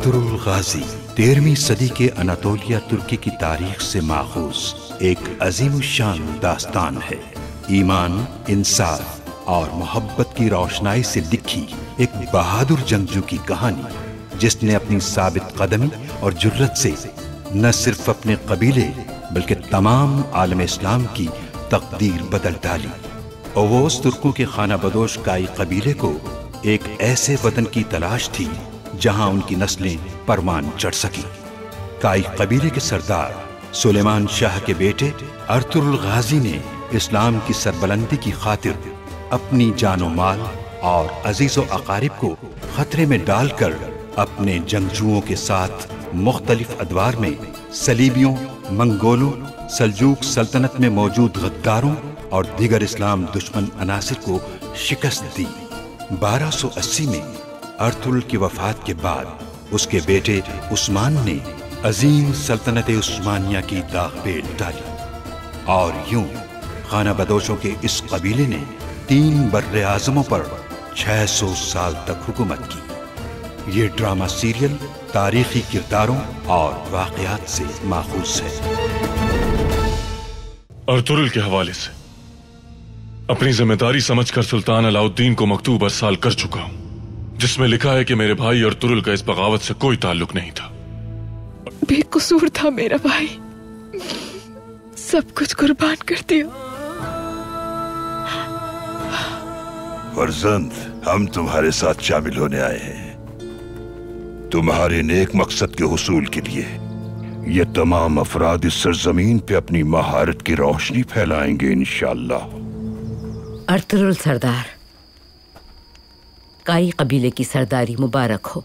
Ertugrul गाजी 13वीं सदी के Anatolia तुर्की की तारीख से माखूज एक अजीमुशान दास्तान है। ईमान, इंसाफ और मोहब्बत की रोशनाई से लिखी एक बहादुर जंगजू की कहानी, जिसने अपनी साबित कदमी और जुर्रत से न सिर्फ अपने कबीले बल्कि तमाम आलम इस्लाम की तकदीर बदल डाली। ओवोस तुर्कों के खाना बदोश काई कबीले को एक ऐसे वतन की तलाश थी जहां उनकी नस्लें परवान चढ़ सकी। काई कबीले के सरदार सुलेमान शाह के बेटे अर्तुरुल गाजी ने इस्लाम की सरबलंदी की खातिर अपनी जानो माल और अजीजो अकारिब को खतरे में डालकर अपने जंगजुओं के साथ मुख्तलिफ अदवार में सलीबियों, मंगोलों, सल्जूक सल्तनत में मौजूद गद्दारों और दीगर इस्लाम दुश्मन अनासिर को शिकस्त दी। 1280 में अर्तुरुल की वफात के बाद उसके बेटे उस्मान ने अजीम सल्तनत उस्मानिया की दागपेल डाली और यूं खाना बदोशों के इस कबीले ने 3 बर्रे आज़मों पर 600 साल तक हुकूमत की। ये ड्रामा सीरियल तारीखी किरदारों और वाक़यात से माखूज है। अर्तुरुल के हवाले से अपनी जिम्मेदारी समझकर सुल्तान अलाउद्दीन को मकतूब अरसाल कर चुका हूं, जिसमें लिखा है कि मेरे भाई अर्तुरुल का इस बगावत से कोई ताल्लुक नहीं था। बेकसूर था मेरा भाई, सब कुछ कुर्बान कर दिया। फर्जंद, हम तुम्हारे साथ शामिल होने आए हैं, तुम्हारे नेक मकसद के हुसूल के लिए। ये तमाम अफराद इस सरजमीन पे अपनी महारत की रोशनी फैलाएंगे इंशाअल्लाह। अर्तुरुल सरदार, काई कबीले की सरदारी मुबारक हो।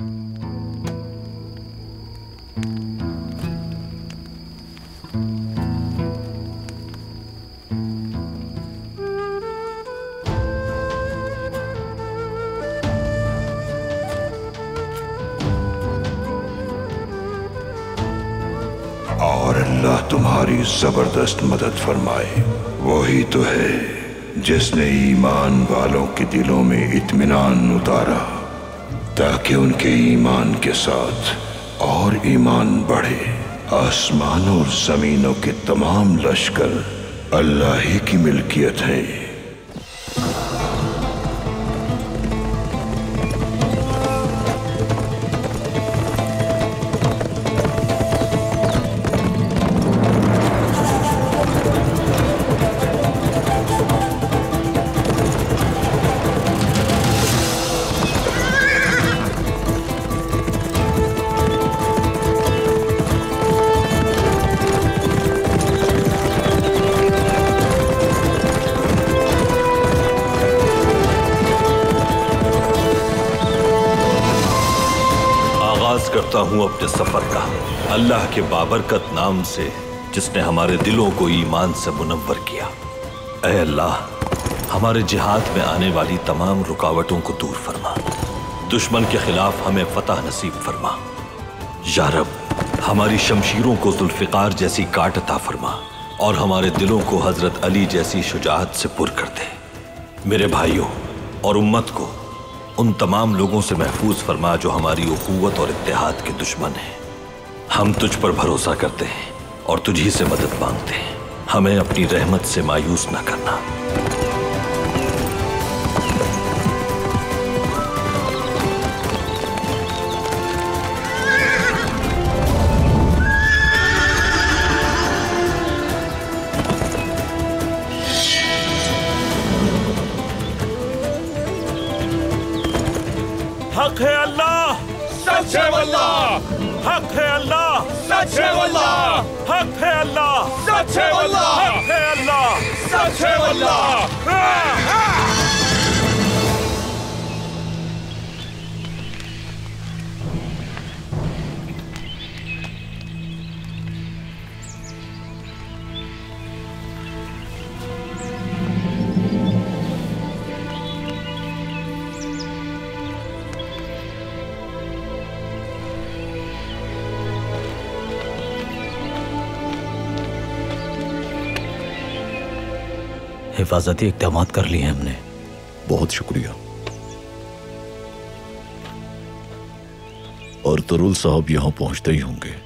और अल्लाह तुम्हारी जबरदस्त मदद फरमाए। वही तो है जिसने ईमान वालों के दिलों में इत्मीनान उतारा, ताकि उनके ईमान के साथ और ईमान बढ़े। आसमान और जमीनों के तमाम लश्कर अल्लाह ही की मिल्कियत है। करता हूं अपने सफर का अल्लाह के बाबरकत नाम से, जिसने हमारे दिलों को ईमान से मुनव्वर किया। ऐ अल्लाह, हमारे जिहाद में आने वाली तमाम रुकावटों को दूर फरमा, दुश्मन के खिलाफ हमें फतह नसीब फरमा। या रब, हमारी शमशीरों को जुल्फिकार जैसी काट अता फरमा और हमारे दिलों को हजरत अली जैसी शुजाअत से पुर कर दे। मेरे भाइयों और उम्मत को उन तमाम लोगों से महफूज फरमा जो हमारी उखुवत और इत्तेहाद के दुश्मन हैं। हम तुझ पर भरोसा करते हैं और तुझी से मदद मांगते हैं। हमें अपनी रहमत से मायूस न करना। हक है अल्लाह, सच है वल्लाह। हक है अल्लाह, सच है वल्लाह। हक है अल्लाह, सच है वल्लाह। हक है अल्लाह, सच है वल्लाह। हिफाजती इक़दाम कर लिए हमने। बहुत शुक्रिया। और तुरुल साहब यहाँ पहुंचते ही होंगे।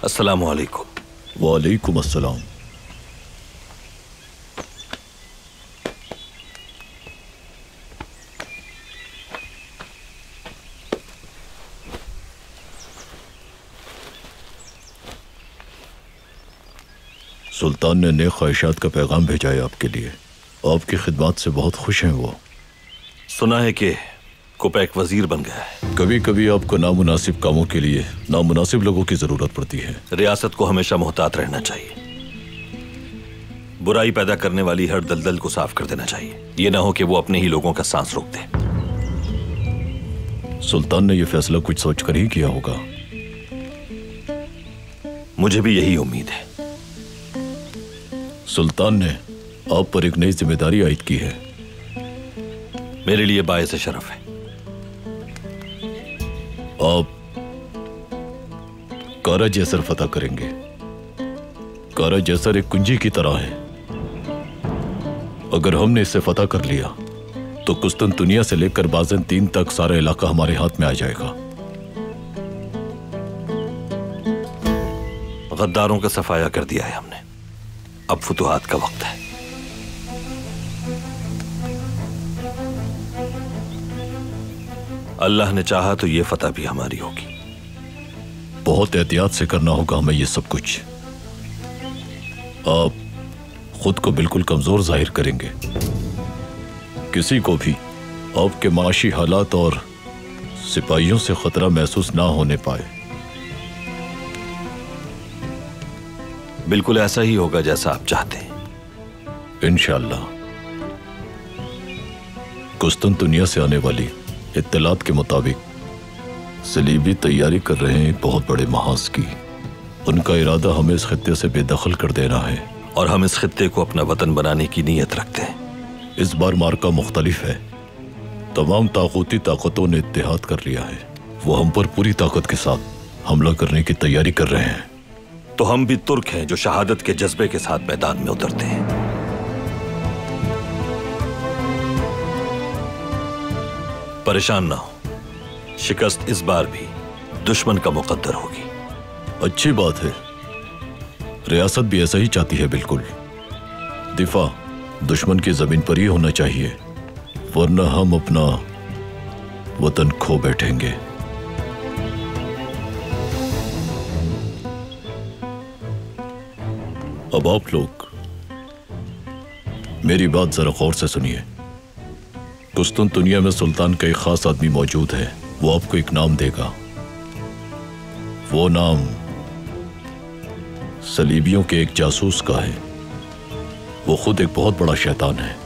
अस्सलामु अलैकुम। वालेकुम अस्सलाम। सुल्तान ने नेक ख्वाहिशात का पैगाम भेजा है आपके लिए। आपकी खिदमत से बहुत खुश हैं वो। सुना है कि कोपैक वजीर बन गया है। कभी कभी आपको नामुनासिब कामों के लिए नामुनासिब लोगों की जरूरत पड़ती है। रियासत को हमेशा मोहतात रहना चाहिए। बुराई पैदा करने वाली हर दलदल को साफ कर देना चाहिए। ये ना हो कि वो अपने ही लोगों का सांस रोक दे। सुल्तान ने यह फैसला कुछ सोचकर ही किया होगा। मुझे भी यही उम्मीद है। सुल्तान ने आप पर एक नई जिम्मेदारी आयद की है। मेरे लिए बायस शरफ है। आप कारा जैसर फतह करेंगे। कारा जैसर एक कुंजी की तरह है। अगर हमने इसे फतह कर लिया तो कुस्तुनतुनिया से लेकर बाज़ंतीन तक सारा इलाका हमारे हाथ में आ जाएगा। गद्दारों का सफाया कर दिया है हमने। अब फुतुहात का वक्त है। अल्लाह ने चाहा तो ये फतह भी हमारी होगी। बहुत एहतियात से करना होगा हमें ये सब कुछ। आप खुद को बिल्कुल कमजोर जाहिर करेंगे। किसी को भी आपके माशी हालात और सिपाहियों से खतरा महसूस ना होने पाए। बिल्कुल ऐसा ही होगा जैसा आप चाहते हैं। इंशाअल्लाह। कुस्तुनतुनिया से आने वाली इत्तलात के मुताबिक सलीबी तैयारी कर रहे हैं बहुत बड़े महाज की। उनका इरादा हमें इस खित्ते से बेदखल कर देना है और हम इस खित्ते को अपना वतन बनाने की नीयत रखते हैं। इस बार मार्का मुख्तलिफ है। तमाम ताकूती ताकतों ने इत्तेहाद कर लिया है। वो हम पर पूरी ताकत के साथ हमला करने की तैयारी कर रहे हैं। तो हम भी तुर्क हैं जो शहादत के जज्बे के साथ मैदान में उतरते हैं। परेशान ना हो, शिकस्त इस बार भी दुश्मन का मुकद्दर होगी। अच्छी बात है। रियासत भी ऐसा ही चाहती है। बिल्कुल। दिफा दुश्मन की जमीन पर ही होना चाहिए, वरना हम अपना वतन खो बैठेंगे। अब आप लोग मेरी बात जरा गौर से सुनिए। कुस्तुनतुनिया में सुल्तान का एक खास आदमी मौजूद है। वो आपको एक नाम देगा। वो नाम सलीबियों के एक जासूस का है। वो खुद एक बहुत बड़ा शैतान है।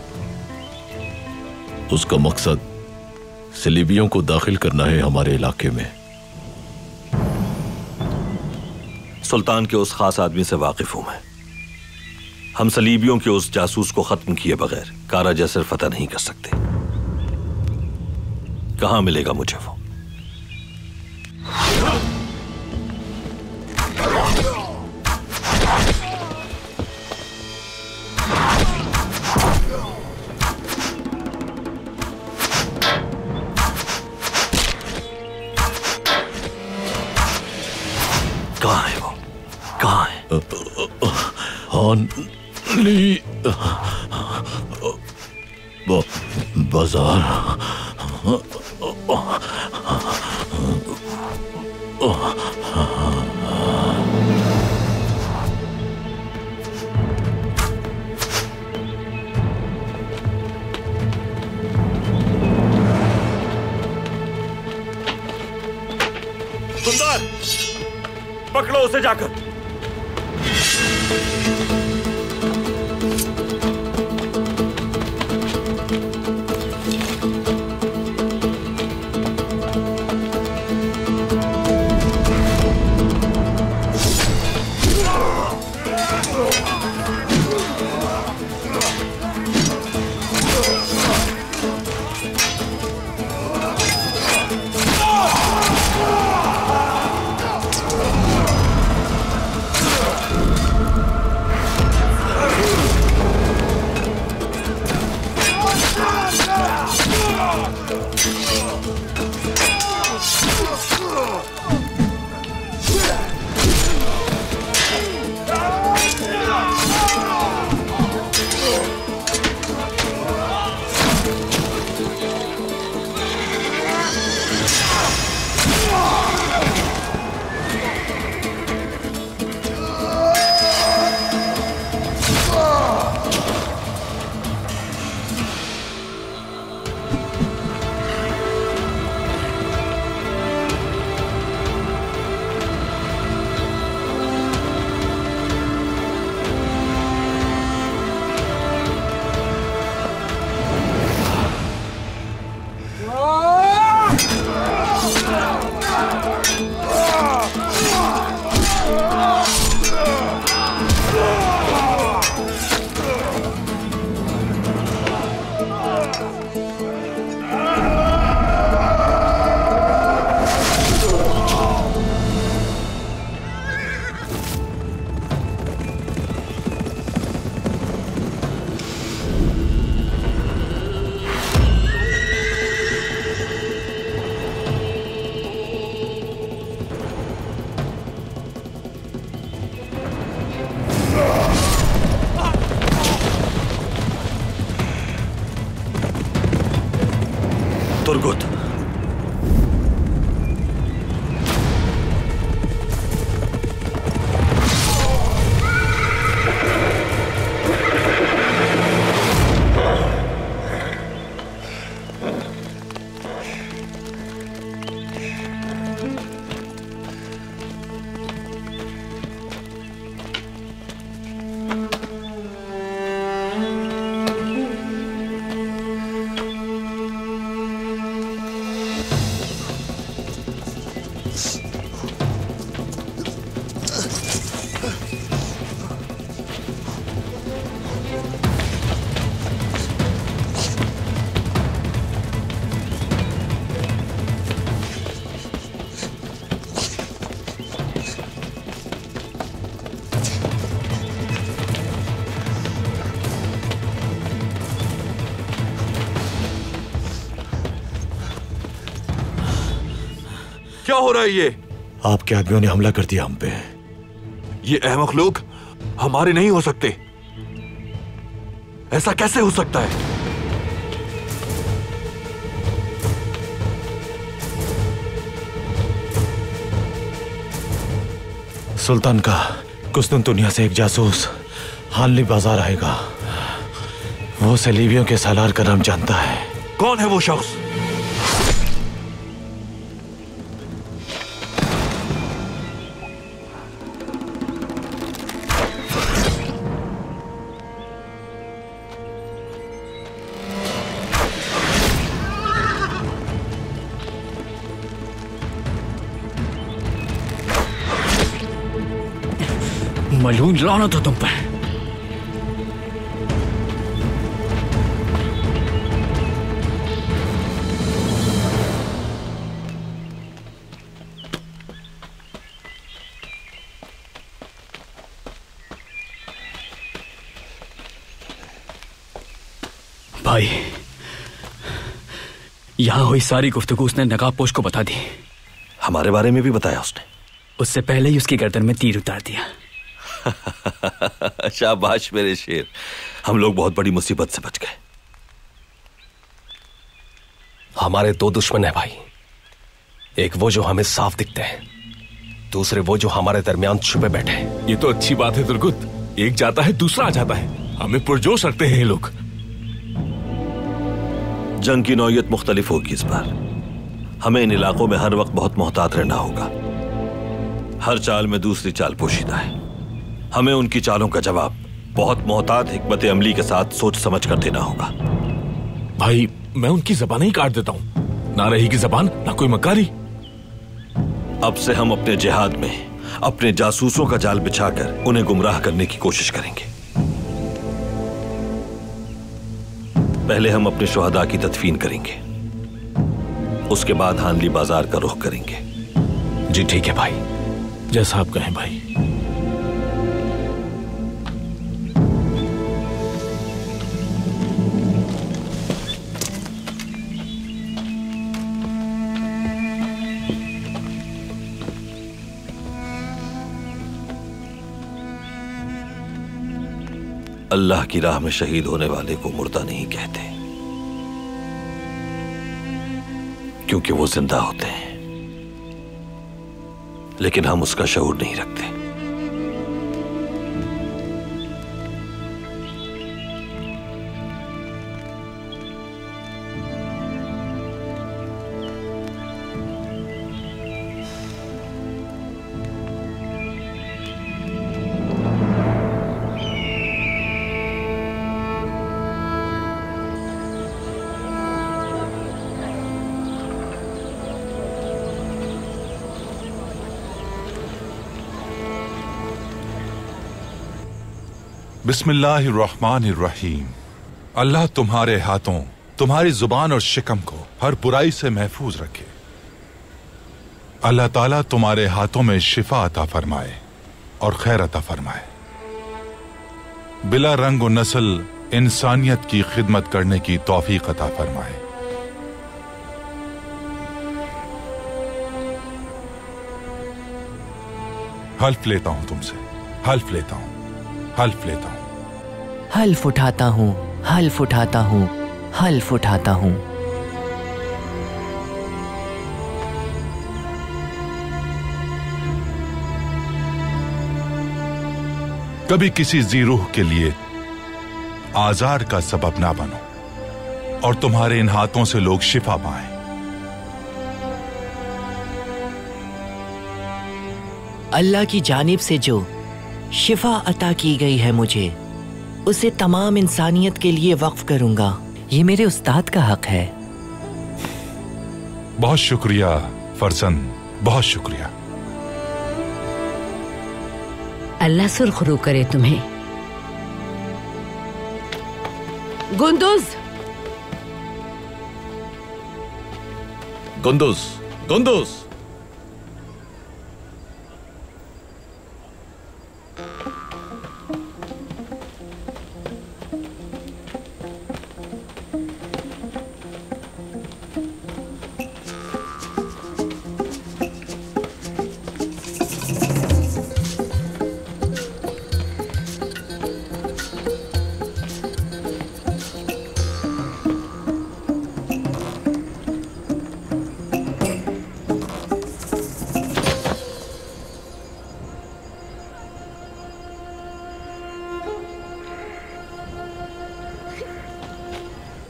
उसका मकसद सलीबियों को दाखिल करना है हमारे इलाके में। सुल्तान के उस खास आदमी से वाकिफ हूं मैं। हम सलीबियों के उस जासूस को खत्म किए बगैर कारा जैसर फतह नहीं कर सकते। कहां मिलेगा मुझे वो? कहां है वो? कहां है? हान ली बाजार। सुल्तान, पकड़ो उसे जाकर। तुर्गुत, क्या हो रहा है ये? आपके आदमियों ने हमला कर दिया हम पे। ये अहमक लोग हमारे नहीं हो सकते। ऐसा कैसे हो सकता है? सुल्तान का कुस्तुनतुनिया से एक जासूस हानली बाजार आएगा। वो सलीबियों के सालार का नाम जानता है। कौन है वो शख्स? मलून लानत हो तुम पे। भाई, यहां हुई सारी गुफ्तगू उसने नकाबपोश को बता दी। हमारे बारे में भी बताया उसने? उससे पहले ही उसकी गर्दन में तीर उतार दिया। शाबाश मेरे शेर, हम लोग बहुत बड़ी मुसीबत से बच गए। हमारे दो दुश्मन है भाई, एक वो जो हमें साफ दिखते हैं, दूसरे वो जो हमारे दरमियान छुपे बैठे हैं। ये तो अच्छी बात है दुर्गुत, एक जाता है दूसरा आ जाता है। हमें पुरजोश रखते हैं ये लोग। जंग की नौयत मुख्तलिफ होगी इस बार। हमें इन इलाकों में हर वक्त बहुत मोहतात रहना होगा। हर चाल में दूसरी चाल पोशीदा है। हमें उनकी चालों का जवाब बहुत मोहतात हिकमत अमली के साथ सोच समझ कर देना होगा। भाई मैं उनकी जबान ही काट देता हूँ, ना रहेगी जबान ना कोई मकारी। अब से हम अपने जिहाद में अपने जासूसों का जाल बिछाकर उन्हें गुमराह करने की कोशिश करेंगे। पहले हम अपने शुहदा की तदफीन करेंगे, उसके बाद हानली बाजार का रुख करेंगे। जी ठीक है भाई, जैसा आप कहें भाई। अल्लाह की राह में शहीद होने वाले को मुर्दा नहीं कहते, क्योंकि वो जिंदा होते हैं, लेकिन हम उसका शऊर नहीं रखते। बिस्मिल्लाहिर्रहमानिर्रहीम। अल्लाह तुम्हारे हाथों, तुम्हारी जुबान और शिकम को हर बुराई से महफूज रखे। अल्लाह ताला तुम्हारे हाथों में शिफा अता फरमाए और खैर अता फरमाए। बिला रंग व नस्ल इंसानियत की खिदमत करने की तौफीक अता फरमाए। हल्फ लेता हूं तुमसे, हल्फ लेता हूं, हल्फ लेता हूं, हल्फ उठाता हूं, हल्फ उठाता हूं, हल्फ उठाता हूं। कभी किसी जीरूह के लिए आजार का सबब ना बनो और तुम्हारे इन हाथों से लोग शिफा पाएं। अल्लाह की जानिब से जो शिफा अता की गई है मुझे, उसे तमाम इंसानियत के लिए वक्फ करूंगा। ये मेरे उस्ताद का हक है। बहुत शुक्रिया फरजंद, बहुत शुक्रिया। अल्लाह सुरखरू करे तुम्हें। गुंदुज, गुंदुज, गुंदुज।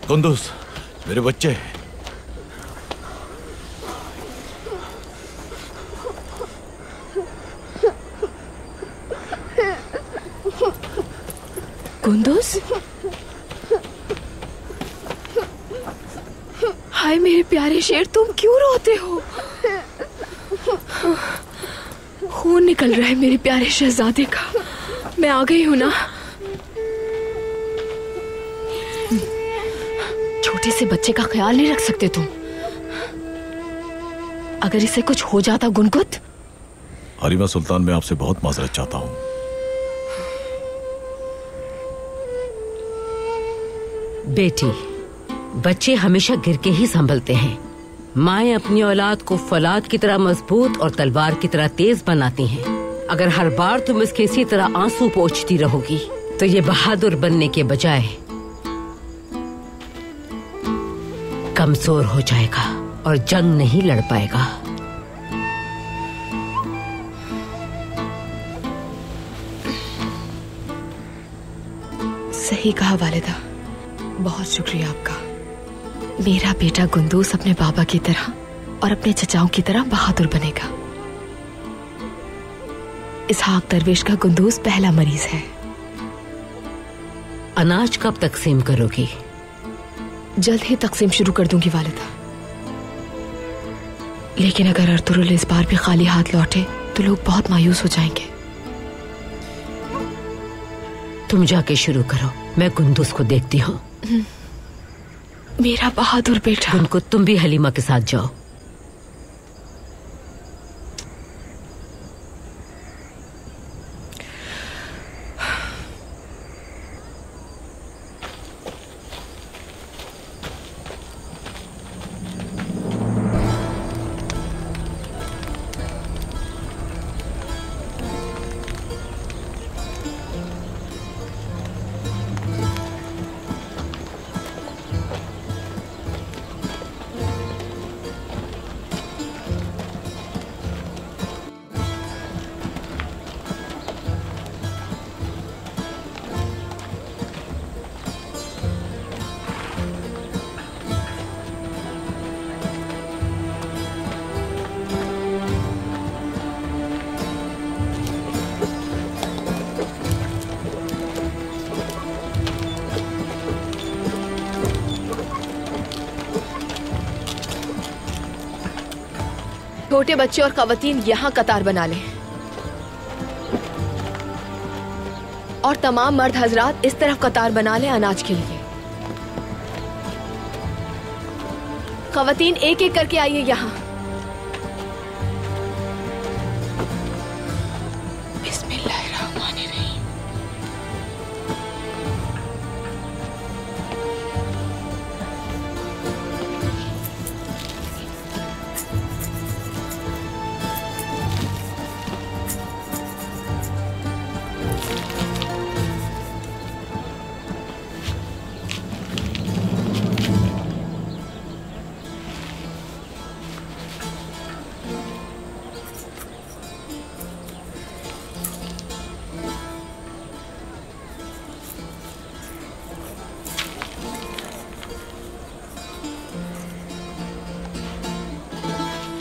कुंदुस, मेरे बच्चे। कुंदुस, हाय मेरे प्यारे शेर, तुम क्यों रोते हो? खून निकल रहा है मेरे प्यारे शहजादे का। मैं आ गई हूं ना। छोटे से बच्चे का ख्याल नहीं रख सकते तुम? अगर इसे कुछ हो जाता गुनगुत? हरीमा सुल्तान, मैं आपसे बहुत माजरत चाहता हूं। बेटी, बच्चे हमेशा गिर के ही संभलते हैं। माएं अपनी औलाद को फौलाद की तरह मजबूत और तलवार की तरह तेज बनाती हैं। अगर हर बार तुम इसके इसी तरह आंसू पोंछती रहोगी तो ये बहादुर बनने के बजाय कमजोर हो जाएगा और जंग नहीं लड़ पाएगा। सही कहा वालिदा, बहुत शुक्रिया आपका। मेरा बेटा गुंदूस अपने बाबा की तरह और अपने चचाओं की तरह बहादुर बनेगा। इसहाक दरवेश का कुंदूस पहला मरीज है। अनाज कब तकसीम करोगी? जल्द ही तकसीम शुरू कर दूंगी वालिदा। लेकिन अगर अर्तुरुल इस बार भी खाली हाथ लौटे तो लोग बहुत मायूस हो जाएंगे। तुम जाके शुरू करो, मैं कुंदूस को देखती हूँ। मेरा बहादुर बेटा। उनको तुम भी हलीमा के साथ जाओ। छोटे बच्चे और खवातीन यहाँ कतार बना लें और तमाम मर्द हजरात इस तरफ कतार बना लें अनाज के लिए। खवातीन एक एक करके आइए यहाँ। बिस्मिल्लाहिर्रहमानिर्रहीम।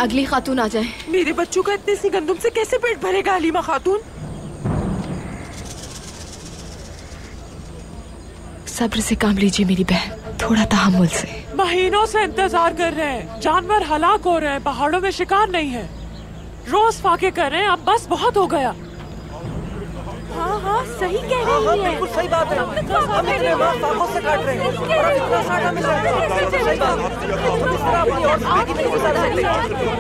अगली खातून आ जाए। मेरे बच्चों का इतने सी गंदुम से कैसे पेट भरेगा हलीमा खातून? सब्र से काम लीजिए मेरी बहन, थोड़ा तहम्मुल से। महीनों से इंतजार कर रहे हैं, जानवर हलाक हो रहे हैं, पहाड़ों में शिकार नहीं है, रोज फाके कर रहे हैं, अब बस बहुत हो गया। हाँ हाँ सही कह रही है। बिल्कुल सही बात है। हम इतने वक्त फाकों से काट रहे हैं और अब इतना साटा मिल रहा है। सही बात। हम इस तरह अपनी और जिंदगी नहीं गुजार सकते।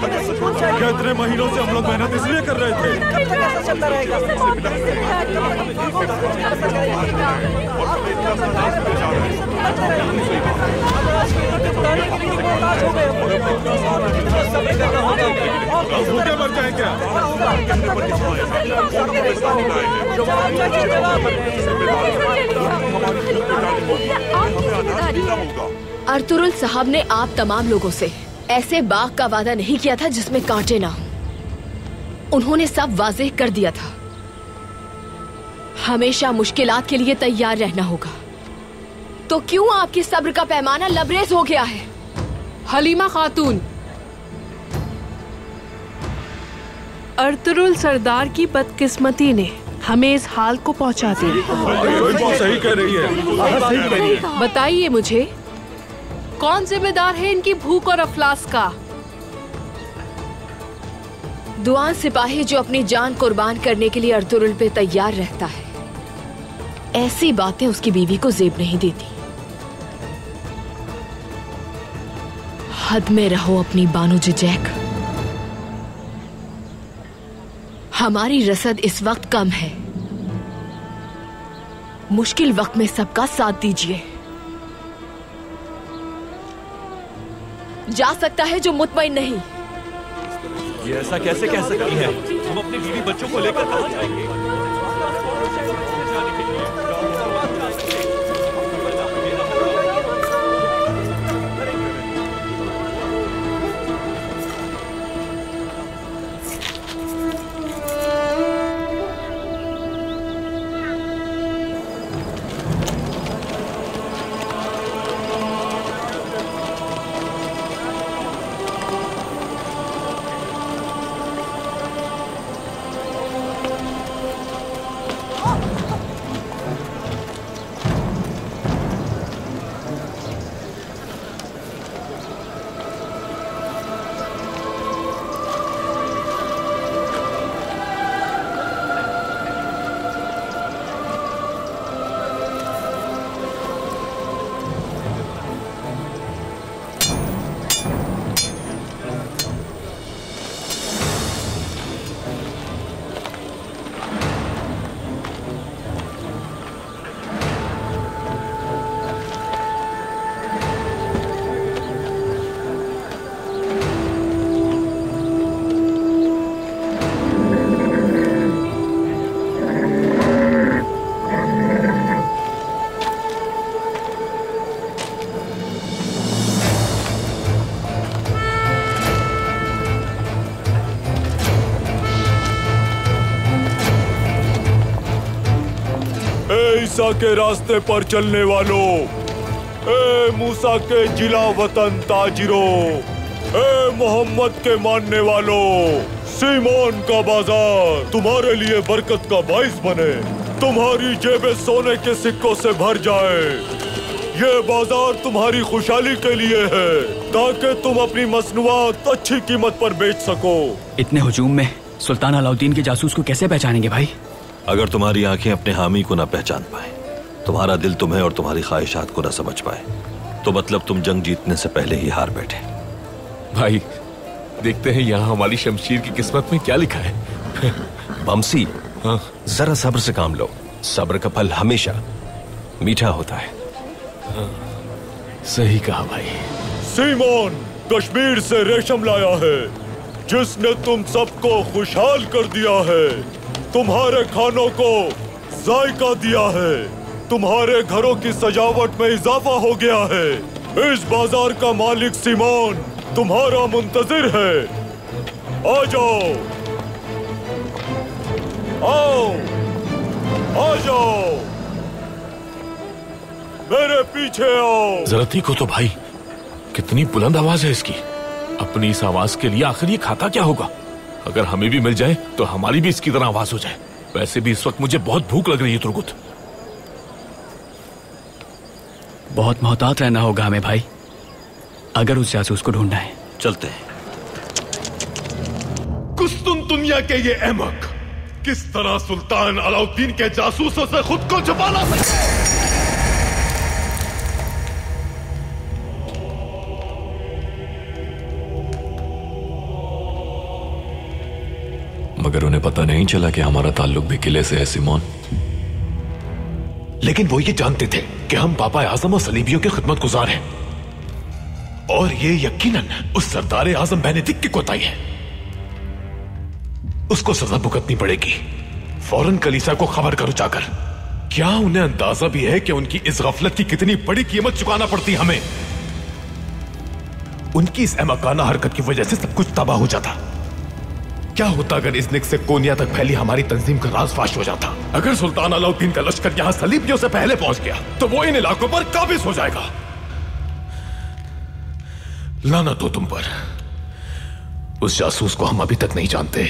हमें सुकून चाहिए। इतने महीनों से हम लोग मेहनत इसलिए कर रहे थे। कब तक ऐसा चलता रहेगा? भूखे मर जाए क्या? अर्तुरुल साहब ने आप तमाम लोगों से ऐसे बाग का वादा नहीं किया था जिसमें कांटे ना हो। उन्होंने सब वाज़ेह कर दिया था। हमेशा मुश्किलात के लिए तैयार रहना होगा। तो क्यों आपके सब्र का पैमाना लबरेज हो गया है? हलीमा खातून, अर्तुरुल सरदार की बदकिस्मती ने हमें इस हाल को पहुंचा दिया। सही कह रही है। बताइए मुझे, कौन जिम्मेदार है इनकी भूख और अफलास का? दुआन सिपाही जो अपनी जान कुर्बान करने के लिए अर्तुरुल पे तैयार रहता है। ऐसी बातें उसकी बीवी को जेब नहीं देती। हद में रहो अपनी बानो जैक। हमारी रसद इस वक्त कम है। मुश्किल वक्त में सबका साथ दीजिए। जा सकता है जो मुतमईन नहीं। ये ऐसा कैसे कह सकती है? हम अपने बीवी बच्चों को लेकर कहां जाएंगे? ईसा के रास्ते पर चलने वालों, ए मूसा के जिला वतन ताजिरों, ए मोहम्मद के मानने वालों, सीमोन का बाजार तुम्हारे लिए बरकत का बाइस बने, तुम्हारी जेबें सोने के सिक्कों से भर जाए। ये बाजार तुम्हारी खुशहाली के लिए है ताकि तुम अपनी मसनूआत अच्छी कीमत पर बेच सको। इतने हुजूम में सुल्तान अलाउद्दीन के जासूस को कैसे पहचानेंगे भाई? अगर तुम्हारी आंखें अपने हामी को न पहचान पाए, तुम्हारा दिल तुम्हें और तुम्हारी ख्वाहिशात को न समझ पाए, तो मतलब तुम जंग जीतने से पहले ही हार बैठे। भाई देखते हैं यहाँ हमारी शमशीर की किस्मत में क्या लिखा है। बमसी, जरा सब्र से काम लो। सब्र का फल हमेशा मीठा होता है। सही कहा भाई। सीमोन कश्मीर से रेशम लाया है जिसने तुम सबको खुशहाल कर दिया है, तुम्हारे खानों को जायका दिया है, तुम्हारे घरों की सजावट में इजाफा हो गया है। इस बाजार का मालिक सीमोन तुम्हारा मुंतजिर है। आ जाओ, आओ, आ जाओ, मेरे पीछे आओ। जरा देखो तो भाई, कितनी बुलंद आवाज है इसकी। अपनी इस आवाज के लिए आखिर ये खाता क्या होगा? अगर हमें भी मिल जाए तो हमारी भी इसकी तरह आवाज हो जाए। वैसे भी इस वक्त मुझे बहुत भूख लग रही है तुर्गुत। बहुत मोहतात रहना होगा हमें भाई, अगर उस जासूस को ढूंढना है। चलते हैं। कुस्तुनतुनिया के ये अहमक किस तरह सुल्तान अलाउद्दीन के जासूसों से खुद को छुपा ला सकते हैं? मगर उन्हें पता नहीं चला कि हमारा ताल्लुक भी किले से है सिमोन। लेकिन वो ये जानते थे कि हम पापा आजम और सलीबियों के खिदमत गुजार हैं, और ये यकीनन उस सरदार आजम बेनेडिक्ट की कोताही है। उसको सजा भुगतनी पड़ेगी। फौरन कलीसा को खबर करो जाकर। क्या उन्हें अंदाजा भी है कि उनकी इस गफलत की कितनी बड़ी कीमत चुकाना पड़ती हमें? उनकी इस अहमकाना हरकत की वजह से सब कुछ तबाह हो जाता। क्या होता अगर इज़्निक से कोनिया तक फैली हमारी तंजीम का राज फाश हो जाता? अगर सुल्तान अलाउद्दीन का लश्कर यहां सलीबियों से पहले पहुंच गया तो वो इन इलाकों पर काबिज हो जाएगा। लानत हो तुम पर। उस जासूस को हम अभी तक नहीं जानते।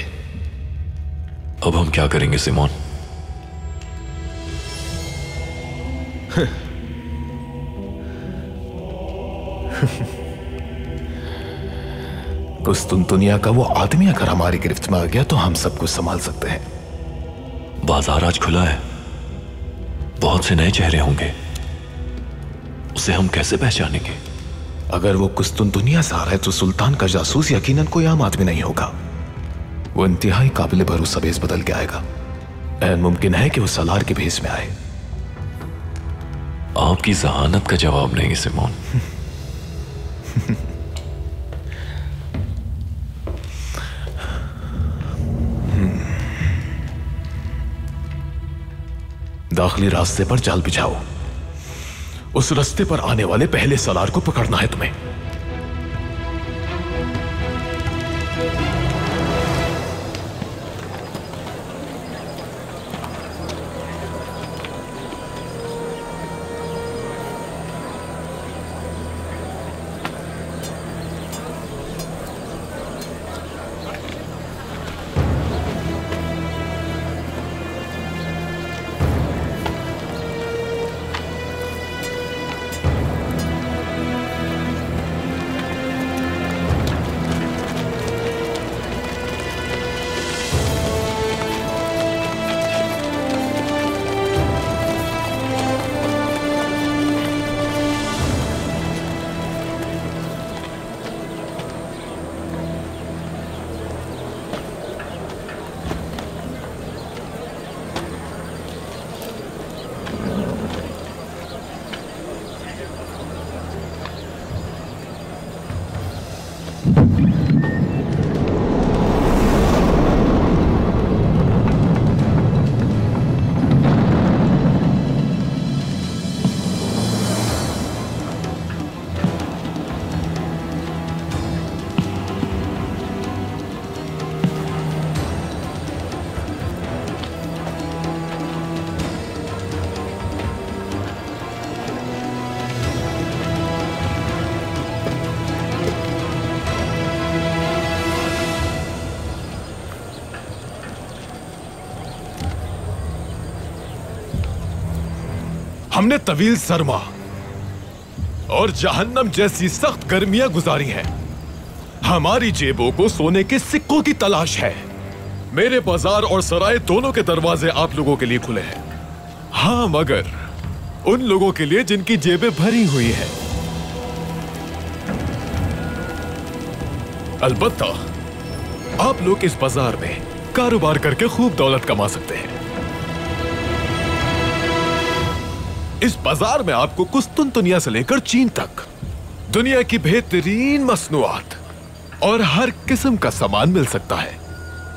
अब हम क्या करेंगे सिमोन? कुस्तुनतुनिया का वो आदमी अगर हमारी गिरफ्त में आ गया तो हम सब कुछ संभाल सकते हैं। बाजार आज खुला है, बहुत से नए चेहरे होंगे, उसे हम कैसे पहचानेंगे? अगर वो कुस्तुनतुनिया से आ रहा है तो सुल्तान का जासूस यकीनन कोई आम आदमी नहीं होगा। वो इंतहाई काबिल भरोसा भेस बदल के आएगा। ऐन मुमकिन है कि वो सलार के भेस में आए। आपकी जहानत का जवाब नहीं सिमोन। दाखिली रास्ते पर जाल बिछाओ। उस रास्ते पर आने वाले पहले सलार को पकड़ना है तुम्हें। हमने तवील सरमा और जहन्नम जैसी सख्त गर्मियां गुजारी हैं। हमारी जेबों को सोने के सिक्कों की तलाश है। मेरे बाजार और सराय दोनों के दरवाजे आप लोगों के लिए खुले हैं। हाँ, मगर उन लोगों के लिए जिनकी जेबें भरी हुई हैं। अलबत्ता आप लोग इस बाजार में कारोबार करके खूब दौलत कमा सकते हैं। इस बाजार में आपको कुस्तुनतुनिया से लेकर चीन तक दुनिया की बेहतरीन मसनूआत और हर किस्म का सामान मिल सकता है।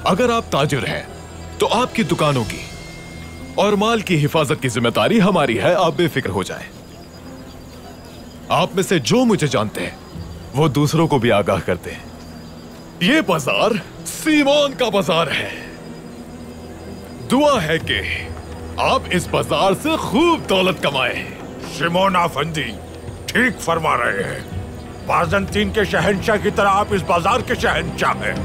अगर आप ताजिर हैं तो आपकी दुकानों की और माल की हिफाजत की जिम्मेदारी हमारी है। आप बेफिक्र हो जाएं। आप में से जो मुझे जानते हैं वो दूसरों को भी आगाह करते हैं। ये बाजार सीमोन का बाजार है। दुआ है कि आप इस बाजार से खूब दौलत कमाएं। शिमोन आफंदी ठीक फरमा रहे हैं। बाज़ंतीन के शहंशाह की तरह आप इस बाजार के शहंशाह हैं।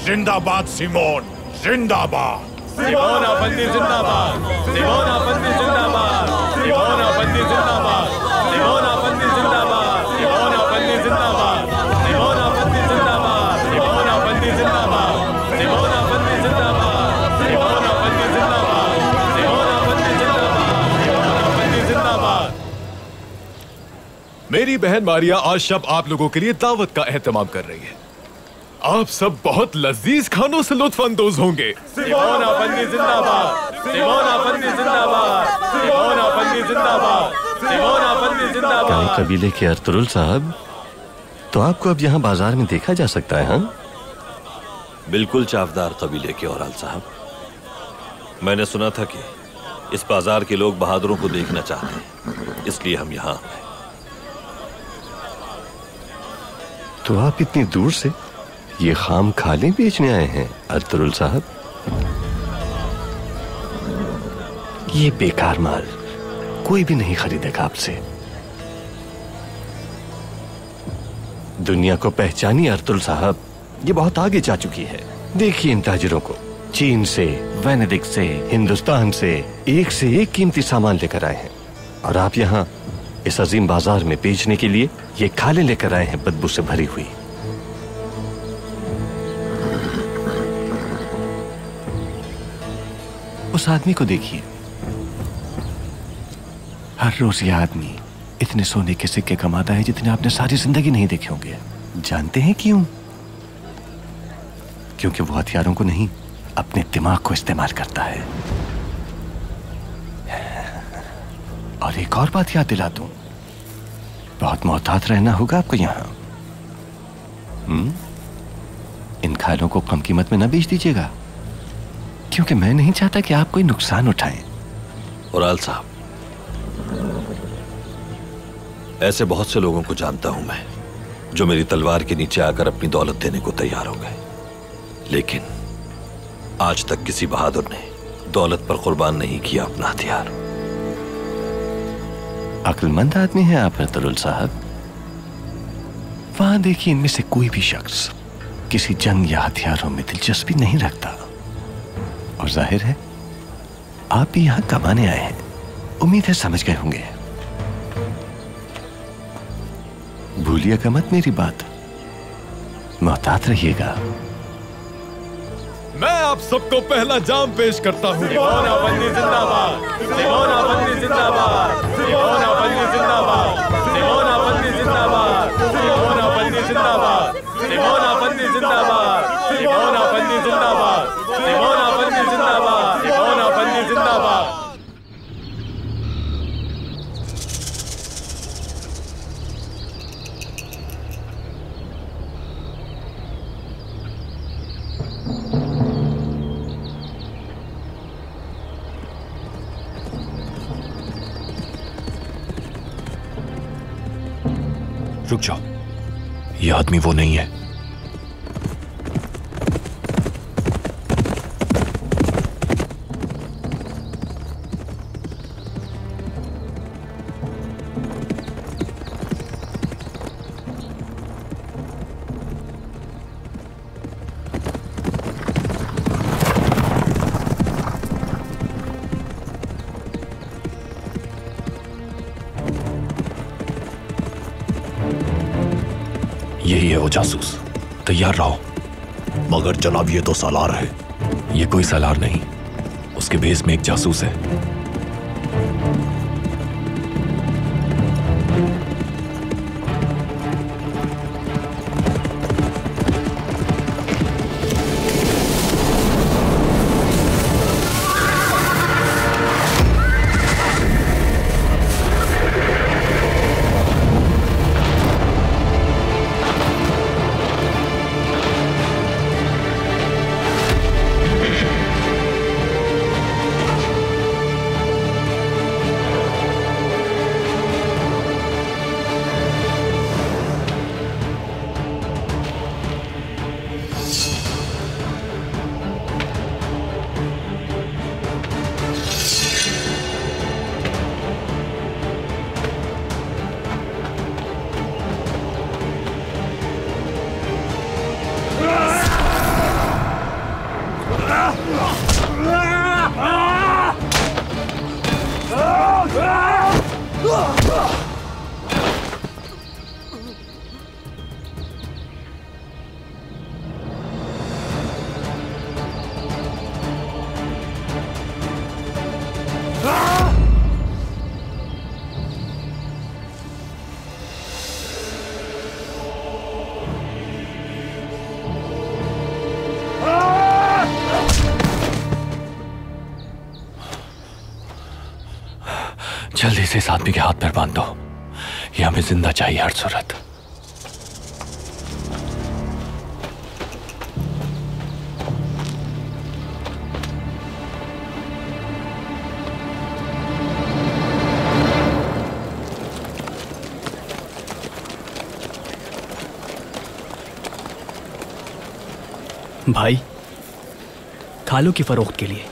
जिंदाबाद सिमोन, जिंदाबाद। सिमोन आफंदी जिंदाबाद, सिमोन आफंदी जिंदाबाद, सिमोन आफंदी जिंदाबाद, सिमोन आफंदी जिंदाबाद, सिमोन आफंदी जिंदाबाद, सिमोन आफंदी जिंदाबाद, सिमोन आफंदी जिंदाबाद, सिमोन आफंदी जिंदाबाद, सिमोन आफंदी जिंदाबाद, सिमोन आफंदी जिंदाबाद, सिमोन आफंदी जिंदाबाद। मेरी बहन मारिया आज शब आप लोगों के लिए दावत का एहतमाम कर रही है। आप सब बहुत लजीज खानों से लुत्फ अंदोज होंगे। सिमोन आफंदी जिंदाबाद, सिमोन आफंदी जिंदाबाद, सिमोन आफंदी जिंदाबाद, सिमोन आफंदी जिंदाबाद। काई कबीले के अर्तुरुल साहब, तो आपको अब यहाँ बाजार में देखा जा सकता है। हाँ, बिल्कुल चावदार कबीले के औराल साहब। मैंने सुना था कि इस बाजार के लोग बहादुरों को देखना चाहते हैं, इसलिए हम यहाँ आए। तो आप इतनी दूर से ये खाम खाली बेचने आए हैं अर्तुरुल साहब? ये बेकार माल कोई भी नहीं खरीदेगा आपसे। दुनिया को पहचानिए अर्तुरुल साहब, ये बहुत आगे जा चुकी है। देखिए इन ताजिरों को, चीन से, वेनेडिक से, हिंदुस्तान से एक कीमती सामान लेकर आए हैं, और आप यहाँ इस अजीम बाजार में बेचने के लिए ये खाले लेकर आए हैं बदबू से भरी हुई। उस आदमी को देखिए, हर रोज ये आदमी इतने सोने के सिक्के कमाता है जितने आपने सारी जिंदगी नहीं देखे होंगे। जानते हैं क्यों? क्योंकि वो हथियारों को नहीं, अपने दिमाग को इस्तेमाल करता है। और एक और बात याद दिला दूं, बहुत मोहतात रहना होगा आपको यहाँ। इन खालों को कम कीमत में ना बेच दीजिएगा, क्योंकि मैं नहीं चाहता कि आप कोई नुकसान उठाएं। औराल साहब, ऐसे बहुत से लोगों को जानता हूं मैं जो मेरी तलवार के नीचे आकर अपनी दौलत देने को तैयार हो गए, लेकिन आज तक किसी बहादुर ने दौलत पर कुर्बान नहीं किया अपना हथियार। अक्लमंद आदमी है आप अर्तुरुल साहब। वहां देखिए, इनमें से कोई भी शख्स किसी जंग या हथियारों में दिलचस्पी नहीं रखता, और जाहिर है आप भी यहां कमाने आए हैं। उम्मीद है समझ गए होंगे। भूलिएगा मत मेरी बात, मोहतात रहिएगा। मैं आप सबको पहला जाम पेश करता हूँ। सिमोन आफंदी जिंदाबाद, सिमोन आफंदी जिंदाबाद, सिमोन आफंदी जिंदाबाद, सिमोन आफंदी जिंदाबाद, सिमोन आफंदी जिंदाबाद, सिमोन आफंदी जिंदाबाद, सिमोन आफंदी जिंदाबाद, सिमोन आफंदी जिंदाबाद, सिमोन आफंदी जिंदाबाद। रुक जाओ, ये आदमी वो नहीं है। यही है वो जासूस। तैयार रहो। मगर जनाब ये तो सालार है। ये कोई सालार नहीं, उसके भेस में एक जासूस है। जल्दी से इस आदमी के हाथ पैर बांध दो, ये हमें जिंदा चाहिए हर सूरत। भाई, खालों की फरोख्त के लिए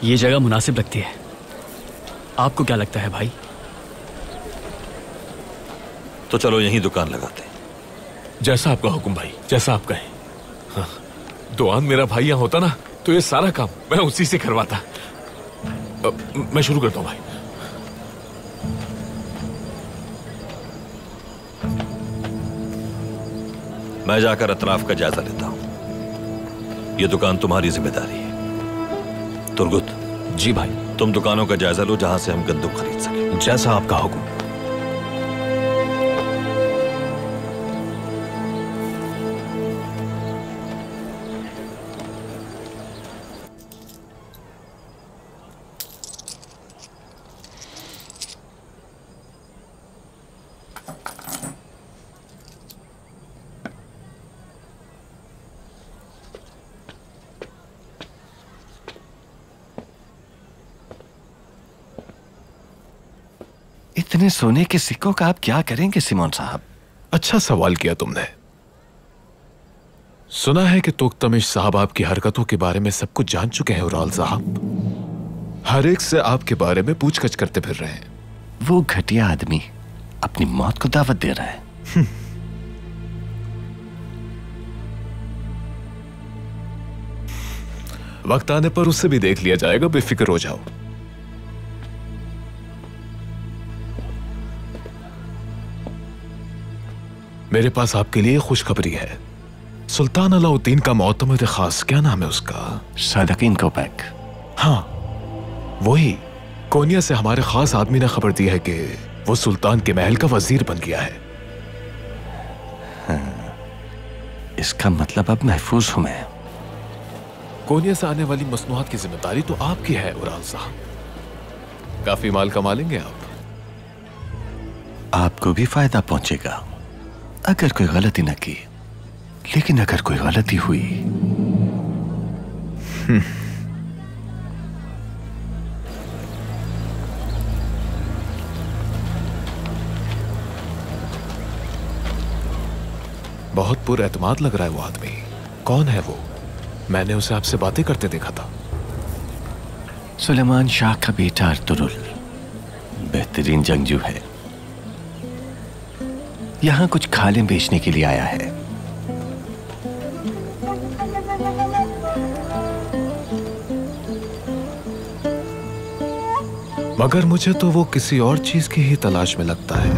ये जगह मुनासिब लगती है। आपको क्या लगता है भाई? तो चलो यहीं दुकान लगाते हैं। जैसा आपका हुक्म भाई, जैसा आप कहें। हाँ, दुआन मेरा भाई यहाँ होता ना तो ये सारा काम मैं उसी से करवाता। मैं शुरू करता हूँ भाई। मैं जाकर अतराफ का जायजा लेता हूं। यह दुकान तुम्हारी जिम्मेदारी है। तुर्गुत। जी भाई। तुम दुकानों का जायजा लो जहां से हम गंदम खरीद सकें। जैसा आपका हुक्म। इतने सोने के सिक्कों का आप क्या करेंगे सिमोन साहब? अच्छा सवाल किया तुमने। सुना है कि तुख्तमिश साहब आपकी हरकतों के बारे में सब कुछ जान चुके हैं उराल साहब। हर एक से आपके बारे में पूछगछ करते फिर रहे हैं। वो घटिया आदमी अपनी मौत को दावत दे रहा है। वक्त आने पर उससे भी देख लिया जाएगा, बेफिक्र हो जाओ। मेरे पास आपके लिए खुशखबरी है। सुल्तान अलाउद्दीन का मोतमद खास, क्या नाम है उसका? सादकीन कोपैक। हाँ वही। कोनिया से हमारे खास आदमी ने खबर दी है कि वो सुल्तान के महल का वजीर बन गया है। हाँ, इसका मतलब अब महफूज हूं मैं। कोनिया से आने वाली मसनूआत की जिम्मेदारी तो आपकी है उराल साहब। काफी माल कमा लेंगे आप। आपको भी फायदा पहुंचेगा अगर कोई गलती न की। लेकिन अगर कोई गलती हुई बहुत पुरएतमाद लग रहा है वो आदमी। कौन है वो? मैंने उसे आपसे बातें करते देखा था। सुलेमान शाह का बेटा अर्तुरुल बेहतरीन जंगजू है। यहां कुछ खालें बेचने के लिए आया है। मगर मुझे तो वो किसी और चीज की ही तलाश में लगता है।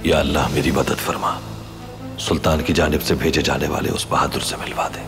या अल्लाह मेरी मदद फरमा, सुल्तान की जानिब से भेजे जाने वाले उस बहादुर से मिलवा दे।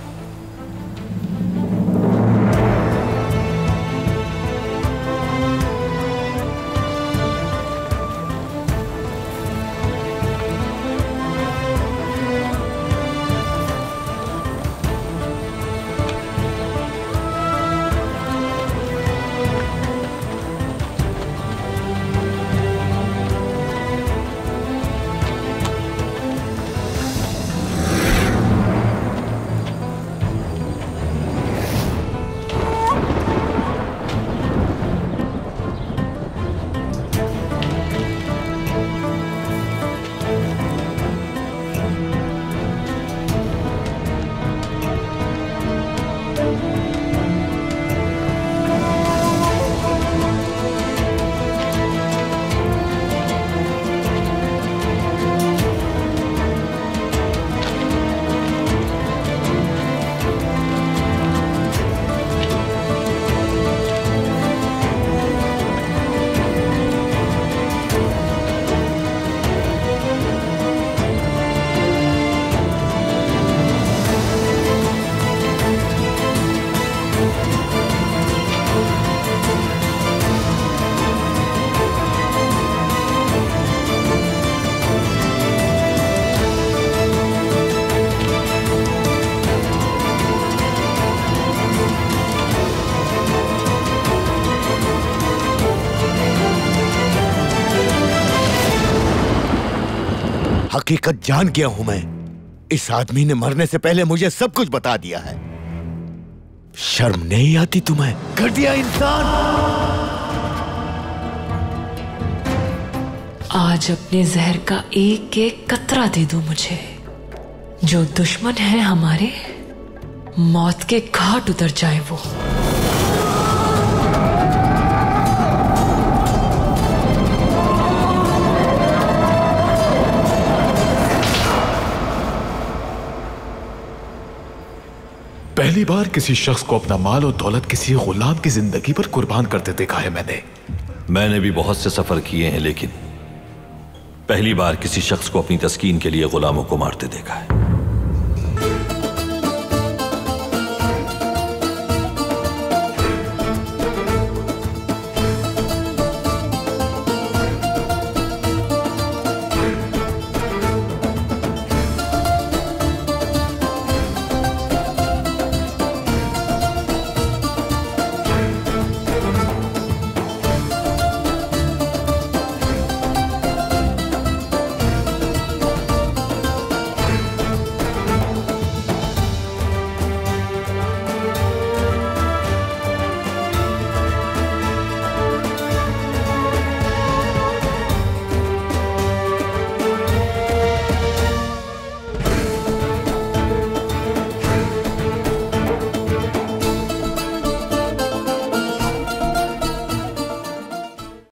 हकीकत जान गया हूं मैं। इस आदमी ने मरने से पहले मुझे सब कुछ बता दिया है। शर्म नहीं आती तुम्हें? कर दिया इंसान। आज अपने जहर का एक एक कतरा दे दो मुझे। जो दुश्मन है हमारे, मौत के घाट उतर जाए वो। पहली बार किसी शख्स को अपना माल और दौलत किसी गुलाम की जिंदगी पर कुर्बान करते देखा है मैंने। मैंने भी बहुत से सफर किए हैं, लेकिन पहली बार किसी शख्स को अपनी तस्कीन के लिए गुलामों को मारते देखा है।